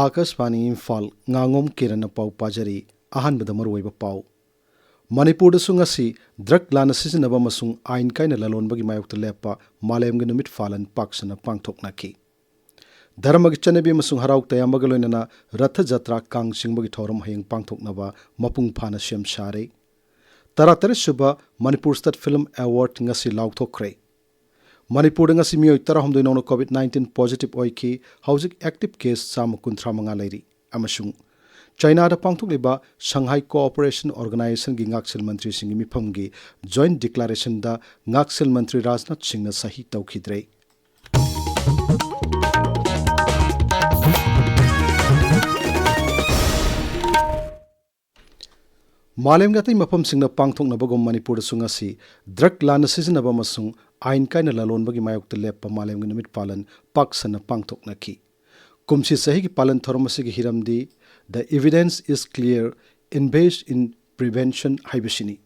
Akashvani Imphal Ngangom Kiran pau pajari ahanbada maruoiba pau Manipur sungasi drug lana sisinaba masung ain kaina lalonbagi mayokta lepa malemgi numit falan paksana pangthoknaki Dharmagi chanebi masung harauk tayambaga loinana ratha jatra kang singbagi thoram hayeng pangthoknaba mapung phana shem share Taratari suba Manipur State Film Award ngasi laukthokre Manipur ngasi mioi tarahomdoi nono COVID-19 positive oiki hauzik active case sama kunthra manga lairi amasung China da pangthokliba Shanghai Cooperation Organization gi ngaksel mantri singi miphamgi joint declaration da ngaksel mantri Rajnath Singh na sahi tawkhidre Malem gatai mapam singna pangthokna bagom Manipur sungasi drug lana sisinaba masung ain kaina lalonbagi mayokta lepa malem gi numit palan paksana pangthokna ki kumsi sahi gi palan thormasi gi hiramdi the evidence is clear invest in prevention haibishini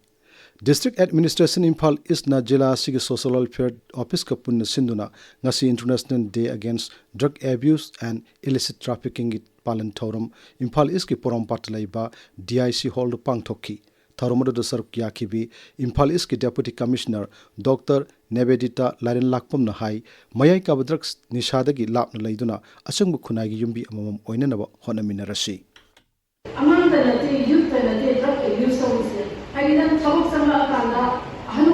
District Administration Imphal is na jila sigi social welfare office ka punna sinduna ngasi International Day Against Drug Abuse and Illicit Trafficking gi palan thorum Imphal is ki porom patlaiba DIC hall pangthokki Tharumadu da saruk yakibi Imphal is ki Deputy Commissioner Dr. Nebedita Larin Lakpam na hai mayai ka drugs nishadagi lapna laiduna asangbu khunagi yumbi amamam oinanaba honaminarasi Among the youth and drug abuse services, I didn't talk some Kanda, Hanu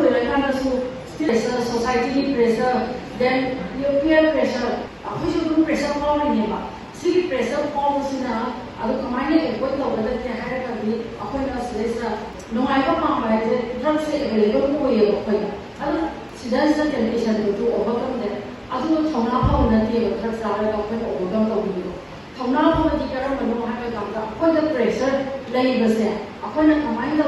still society pressure, then peer pressure, official pressure falling him up. City pressure falls in a commanding a point of whether they had a bit of a no, I don't know, drugs available. She does the temptation to overcome them. I don't know how the drugs are overcome the video. Now, how the government have a the pressure, labor say, upon a commander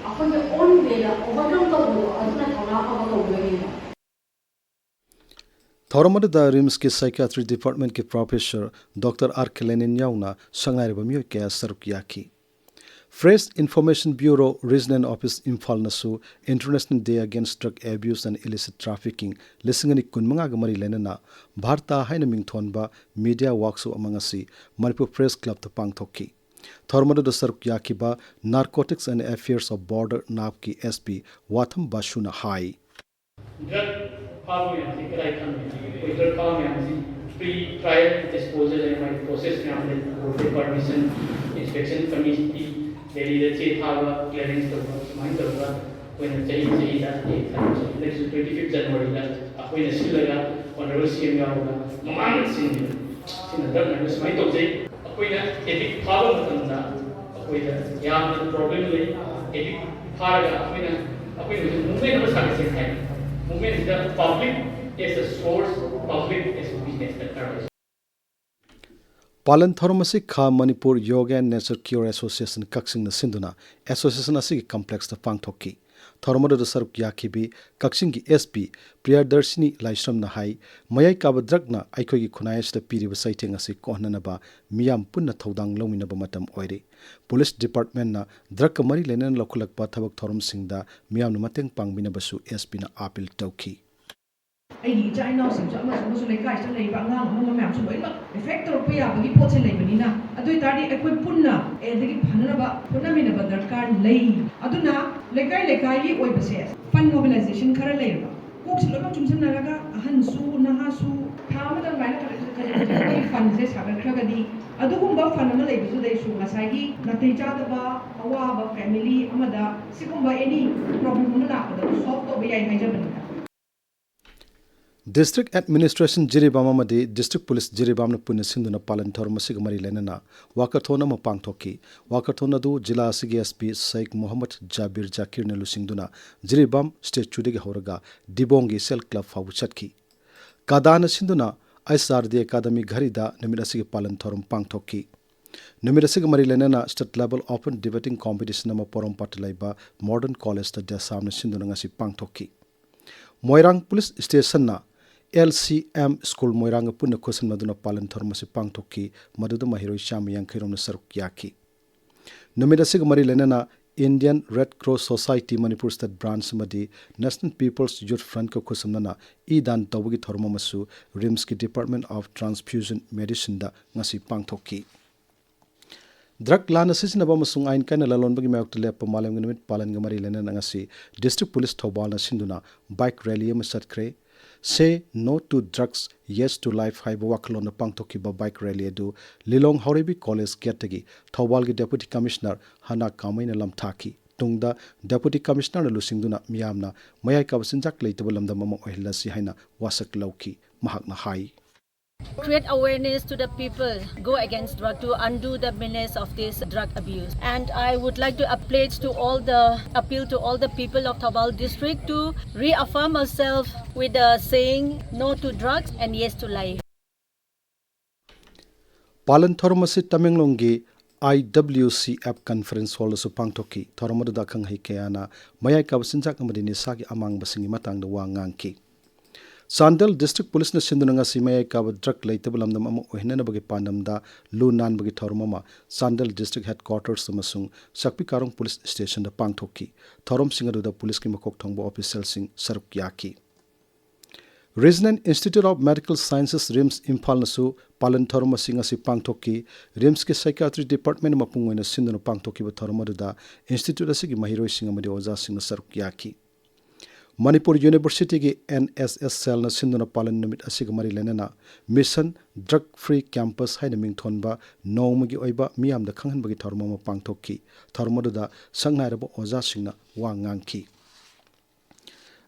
upon your own way, overcome the world, Thoramadu da RIMS ki Psychiatry Department ki Professor Dr. R. Kelenin Yauna Sangai Bamio ke Sarukyaki. Fresh Information Bureau Regional Office Imphal nasu International Day Against Drug Abuse and Illicit Trafficking lisingani kunmanga gamari lenana Bharta haina mingthonba media worksu amangasi Manipur Press Club to pangthokki Thormadu da Sarukyaki ba Narcotics and Affairs of Border Napki SP Watham Bashuna Hai pre-trial disposal and process permission inspection committee Delhi the chief have clearance to mind when the Chinese that next 25th January that when the Silla honorable CM Maman Senior in the numbers mind of the epic power of the young probably epic Paraga when movement of the movement is the public as a source, public as business that Palan Thormasi Kha Manipur Yoga and Nature Cure Association Kaksing na Sinduna Association asigi complex the pangthokki Thormadu da saruk yakibi Kaksing gi SP Priyadarshini Laishram na hai mayai kaba drug na aikoi gi khunayas da piri saiteng asi kohnanaba miyam punna thodang lominaba matam oire Police Department na drug ka mari lenan lokhulakpa thabak thorum singda miyam na mateng pangbina basu SP na appeal tawki I China some like guys and labor mamma effect of Pia, Pots and Labanina, Adu Tadi Equipuna, Eddie Panaba, Punamina, but that card lay. Aduna, Lekai, Web says, Fund mobilization Karaleva. Books Loka Chumsanaga, Hansu, Nahasu, Hamada Mana funds Kragadi, Adumba Fanama, so they show Masagi, Natijadaba, Awaba, family, Amada, Sikumba, any problem, soft over Yajaban. District Administration Jiribama Madi District Police Jiribam Pune Sinduna Palan Thormasi Mari Lenana Wakathona Mapangtoki Wakathona du Jila Sigi SP Sheikh Muhammad Jabir Jakir Nelu Singduna Jiribam State Chudigi Horaga Dibongi Cell Club Fawchatki Kadana Sinduna ISRD Academy Gharida Namirasigi Palan Thorum Pangtoki Numirasig Mari Lenana State Level Open Debating Competition Nama Porom Patalaiba Modern College the Desam Sindunangasi Pangtoki Moirang Police Station na LCM School Moiranga Puna Kosan Maduna Palan Thormasi Pangtoki Maduda Mahiro Sham Yankairom Sarukyaki Numidasig Mari Lenana Indian Red Cross Society Manipur State Branch amadi National People's Youth Front ko khusumnana idan tawgi thorma masu RIMS ki Department of Transfusion Medicine da ngasi pangthokki drug lana sisinaba masung ain kana lalonbagi mayok lepa malem gnimit palan gamari lena ngasi District Police Thobal na sinduna bike rally am satkre Say no to drugs, yes to life haiba waklon pangtoki ba bike rally adu Lilong Horibi College Getagi Thawal gi Deputy Commissioner Hana Kamaina Lamthaki Tungda Deputy Commissioner na lusingduna miyamna mayai kabasinjak leitaba lamdam ama ohilasi haina wasak lauki mahakna hai Create awareness to the people, go against drug to undo the menace of this drug abuse. And I would like to appeal to all the people of Thawal district to reaffirm ourselves with the saying no to drugs and yes to life. Palan Thormasi Tamenglongi IWCF Conference Hall su pangtoki Thormadu da khang hi kayana mayai kabasinjak amadini sagi amang basingi matang da wangangki Sandal District Police na sindunanga simaya ka drug leitable lamdam ama ohinana bagi pandamda lu nan bagi thormama Sandal District Headquarters amasung Sakpi Karong Police Station da pangthoki thorom singadu da police ki makok thongba official sing saruk yaki Resident Institute of Medical Sciences RIMS Imphal nasu palan thorma singa si pangthoki RIMS ke Psychiatry Department mapung oina sindunu pangthoki ba thorma da institute asigi mahiroi singa madi oja singa saruk yaki Manipur University ki NSS cell na sinduna palan numit asiga mari lenana mission drug free campus haina ming thonba nongmagi oiba miyam da khanghan bagi thorma ma pangthokki thorma da sangnai oja singna wangangki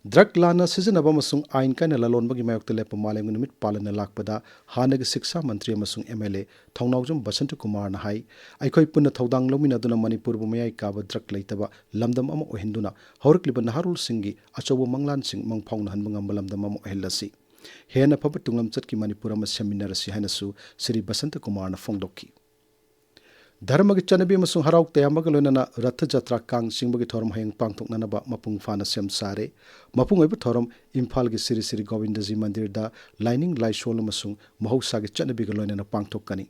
drug lana sizinaba masung ain kana lalon bagi mayok lepa malem numit palan na lakpada hanagi shiksha mantri masung MLA thongnawjum Basant Kumar na hai aikoi punna thodang lomina duna Manipur bu mayai ka ba drug leitaba lamdam ama ohinduna horikliba naharul singi achobo manglan sing mangphawna han mangam lamdam ama ohillasi hena phaba tunglam chatki Manipur ama seminar si hainasu Sri Basant Kumar na phongdokki Dharmagi chanabi masung harauk tayamaga loinana Ratha Jatra Kang singbagi thorom hayang pangthoknanaba mapung fana sem sare mapung oiba thorom Imphal gi Sri Sri Govindaji Mandir da lining laishol masung mahausa gi chanabi ga loinana pangthokkani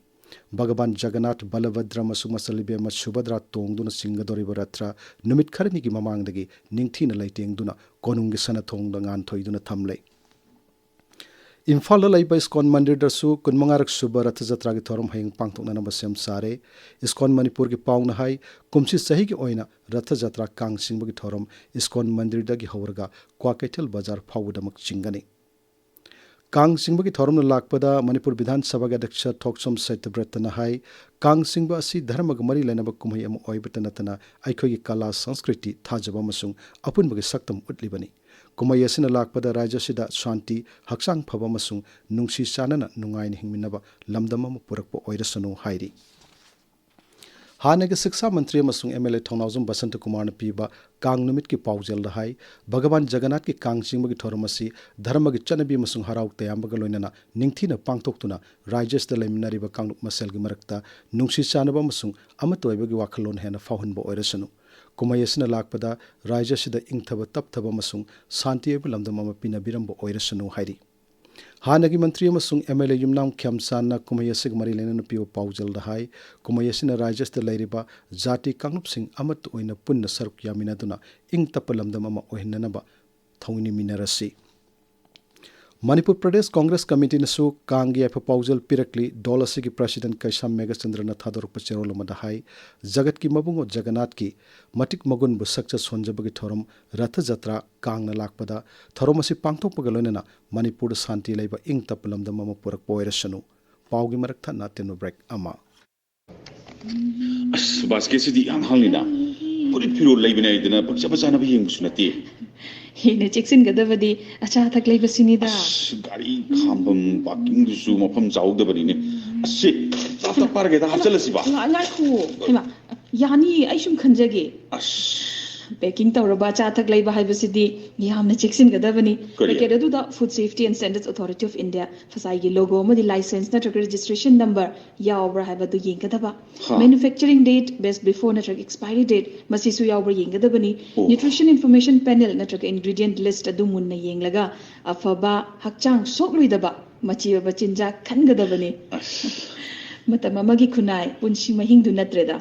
Bhagavan Jagannath Balabhadra masung masalibe ma Subhadra tongduna singadoriba ratra numit kharani gi mamangdagi ningthina laitengduna konung gi sana thongda ngan thoiduna thamlei Imphal laiba Iskon Mandir dasu kunmangarak suba Ratha Jatra gi thorom hayang pangthoknana ba sem sare Iskon Manipur gi paungna hai kumsi sahi gi oina Ratha Jatra kang singbagi thorom Iskon Mandir da gi hawrga Kwakaitel Bazar phawudamak chingani Kang singbagi thorom na lakpada Manipur Vidhan Sabha ga Daksha Thoksom Saityabrata hai Kang singba asi dharma ga mari lenaba kumhai am oibata natana aikoi gi kala sanskriti thajaba masung apun bagi saktam utlibani Kumai asina lakpada raja sida shanti haksang phaba masung nungsi sanana nungai ni hingminaba lamdam ama purakpa oirasanu hairi Hanagi Shiksha Mantri masung MLA Thongnawjum Basant Kumar na piba Kang numit ki paujel da hai Bhagavan Jagannath ki Kang singbagi thormasi dharma gi chanabi masung harauk tayambaga loinana ningthina pangthoktuna rajas da laiminariba kanglup masel gi marakta nungsi sanaba masung amatoibagi wakhalon hena fauhanba oirasanu Kumai asina lakpada raja sida ingthaba tapthaba masung santi eba lamdam ama pinabirambo oirasanu hairi Hanagi Mantri amasung MLA Yumnam Khyamsan na Kumai asig mari lenana piyo paujal da hai Kumai asina rajas da lairiba jati kanglup sing amat oina punna saruk yaminaduna ing tapa lamdam ama ohinanaba thawini minarasi Manipur Pradesh Congress Committee nasu Kangi afa paujal pirakli dolasi ki President Kaisam Megachandra na thadoruk pachero mada hai jagat ki mabungo Jagannath ki matik magun bu sakcha sonjabagi thorom Ratha Jatra Kang na lakpada thorom asi pangthok pagalonena Manipur santi laiba ing tapalam da mama purak poirasanu paugi marak tha na tenu break ama basket si di ang halina purit piro laibina idina pagsa na bihing sunati Hina cheksin gadavadi acha thak lay basinida gari khambam parking du mafam jawda bani ne ase tata parge da hachalasi ba nga khu hema yani aishum khanjage as packing tawraba cha thak lay ba haibasidi yamna cheksin gadavani packet adu da Food Safety and Standards Authority of India fasai gi logo madi license na registration number yaobra haibadu yengadaba manufacturing date best before na expiry date masisu yaobra yengadabani nutrition information panel na ingredient list adu munna yenglaga afaba hakchang sokluidaba machiba chinja khangadabani matamamagi khunai punsi mahingdu natreda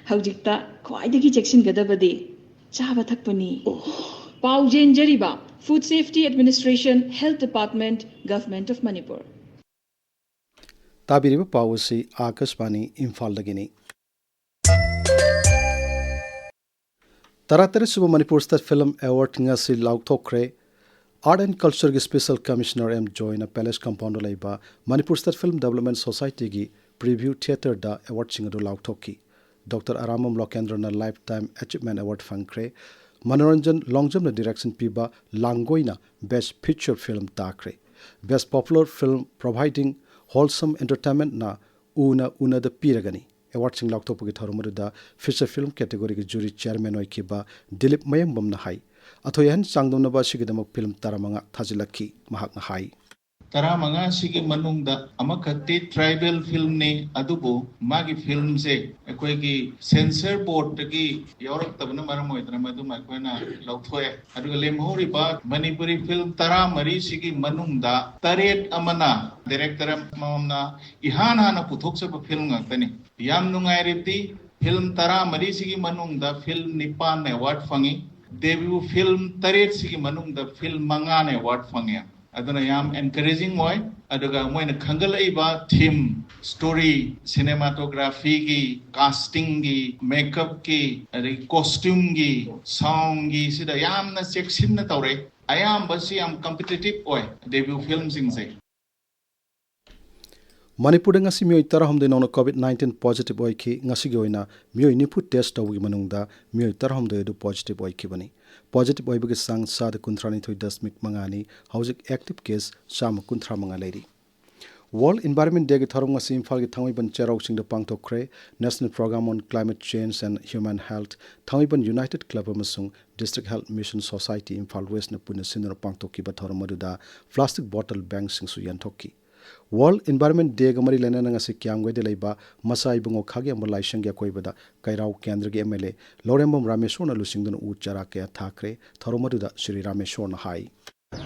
Haujikta khwaidagi cheksingadabadi chaba thakpani. Pau jenjariba Food Safety Administration, Health Department, Government of Manipur. ताबिरिबा पावसी Akashvani Imphal दगिनी तरातरे सुबह Manipur state film award ngasi लाउथोक्रे art and culture की special commissioner एम जॉइन palace compound लेबा Manipur state film development society की preview theatre दा अवार्ड सिंगदो लाउथोकी डॉक्टर आरामम लोकेंद्र ना लाइफ टाइम अचीवमेंट अवार्ड फंक्रे मनोरंजन लॉन्गजम डायरेक्शन पीबा लांगोइना बेस्ट फीचर फिल्म ताक्रे best popular film providing wholesome entertainment ना una द पीरगनी अवार्ड सिंग लाउथोपगी थरुमरुदा फीचर फिल्म कैटेगरी की जूरी चेयरमैन ओइकिबा दिलीप मयंगबमना हाई अथोयहन चांगदोनबा सिगिदमक फिल्म तारामंगा थाजिलखी महाकना हाई तरामंगा सिगी मनुंगदा अमखत्ती ट्राइबल फिल्म ने अदुबो मागी फिल्म से अकोई की सेंसर बोर्ड की यौरक तबन मरम होइतना मदु मखोना लौथोए अदुगा लेमहोरिबा मणिपुरी फिल्म तरामरी सिगी मनुंगदा तरेट अमना डायरेक्टर ममना इहान हाना पुथोकसब फिल्म ngakani याम नुंगाइरिबदी फिल्म तरामरी सिगी मनुंगदा फिल्म निपान ने अवार्ड फंगी डेब्यू फिल्म तरेट सिगी मनुंगदा फिल्म मंगा ने अवार्ड फंगे aduna yam encouraging moy aduga moina khangalaiba theme story cinematography ki casting ki makeup ki adi costume ki song ki sida yamna section na tawre ayam basi am competitive oy debut film sing se Manipur ngasi mioi tarahom de nona covid-19 positive oiki ngasi gi oina mioi nipu test tawgi manungda mioi tarahom de du positive oiki bani positive oibagi sang sad kuntrani thoi dasmik mangani hojik active case sam kuntra manga leiri World Environment Day gi thorom ngasi Imphal gi thangoi ban cherau sing de pangthokre National Program on Climate Change and Human Health thangoi ban United Club amasung District Health Mission Society Imphal West na puna sinor pangthokki ba thorom aduda plastic bottle bank sing su yanthokki World Environment Day gamari lena ngasi kyangwe de leiba masai bungo khage am laisang ya koibada kairau kendra gi MLA Lorembam Rameshwar na lusingdun u chara ke thakre thoromaduda Shri Rameshwar na hai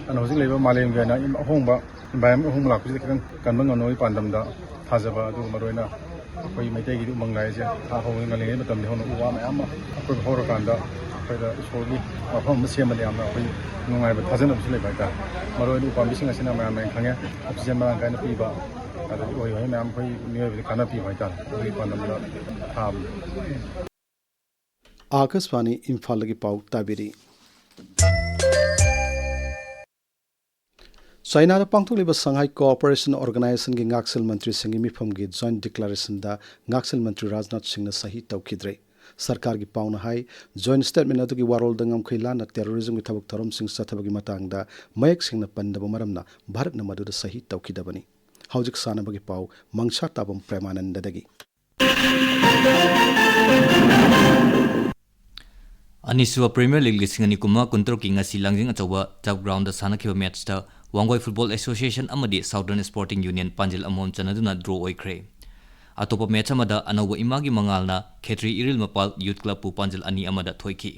ana hojik leiba malem ga na hongba environment hong la ku kan kan bang noi pandam da thajaba du maroina koi maitai gi manglai se ha hong ngali matam de hon uwa ma ama ko hor kan da faida isoli afam sem le amna koi nungai ba thajan am sile ba ta maroi du pam bising asina ma ma khange oxygen ma kan pi ba adu oi hoi ma am koi nioi bi kana pi ba ta oi pandam da tham Akashvani Imphal की पाउ ताबिरी China पांथोलिबा संघाई cooperation organisation की ngaksil मंत्री सिंह मिफम की joint declaration दा ngaksil मंत्री राजनाथ सिंह ने सही तौखिद्रे सरकार की पाउना हाई जॉइंट स्टेटमेंट अदुगी वारोल दंगम खैला न टेररिज्म की थबक थरम सिंह सथबगी मतंगदा मयक सिंह न पंदब मरमना भारत न मदुद सही तौखिदबनी हौजिक सानबगी पाउ मंगसाताबम प्रेमानंद दगी अनिसुवा प्रीमियर लीग लिसिंग अनि कुमा कुंत्रो की ngasi langjing achoba top ground da sanakhiba match ta Wangoi Football Association amadi Southern Sporting Union Panjil amom chanaduna draw oikre atopa match amada anoba imagi mangalna Khetri Iril Mapal Youth Club pu Panjil ani amada thoiki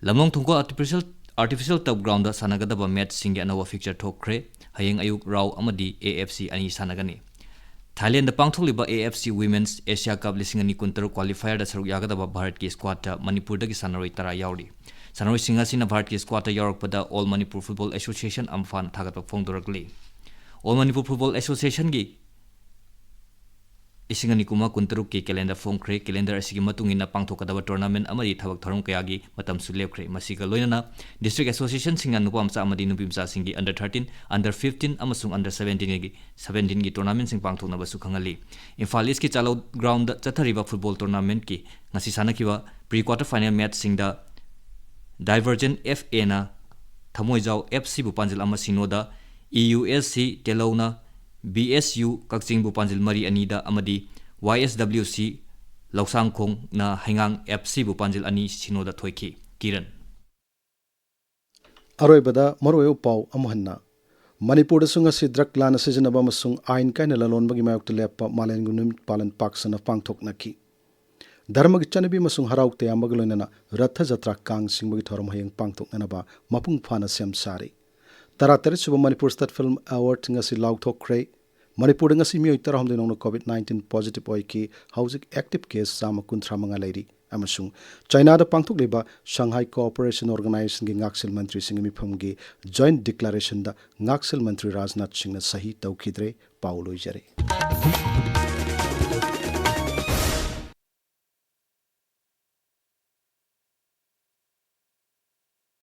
lamong thungko artificial top ground da sanagadaba match singe anoba fixture thokre hayeng ayuk raw amadi AFC ani sanagani Thailand da pangtholiba AFC Women's Asia Cup lising ani kuntar qualifier da saruk yagadaba Bharat ki squad ta Manipur da ki sanaroi tara yauri sanaroi singa sina Bharat ki squad ta yarak pada All Manipur Football Association amfan thagat phongdorakli All Manipur Football Association gi isingani kuma kuntaruk ki calendar phongkre calendar asigi matungina pangthokadaba tournament amadi thabak thorom kayagi matam sulekre masiga loinana district association singa nupamsa amadi nupimsa singi under 13 under 15 amasung under 17 gi tournament sing pangthokna basu khangali Imphal East ki chalo ground da chathariba football tournament ki ngasi sanakiwa pre quarter final match singda Divergent FA na Thamoijau FC bu Panjil ama sinoda EUSC Telona BSU Kakching bu Panjil Mari Anida amadi YSWC Lausangkhong na Hangang FC bu Panjil Ani sinoda thoiki Kiran Aroibada Maroyo Pau Amohanna Manipur da sunga si drug lana sijanaba masung ain kaina lalon bagi mayok teleppa malen gunum palan paksana pangthok naki Dharma gi chanabi masung harauk te amagloinana ratha jatra kang singbagi thorom hayeng pangthok nanaba mapung phana sem sari Tara Suba Manipur State Film Award ngasi lauk thokre Manipur ngasi mioi tarahom dinong COVID-19 positive oiki hauzik active case sama kunthra manga leiri amasung China da pangthok leba Shanghai Cooperation Organization gi ngaksel mantri singmi phumgi joint declaration da ngaksel mantri Rajnath Singh na sahi tawkhidre pauloi jare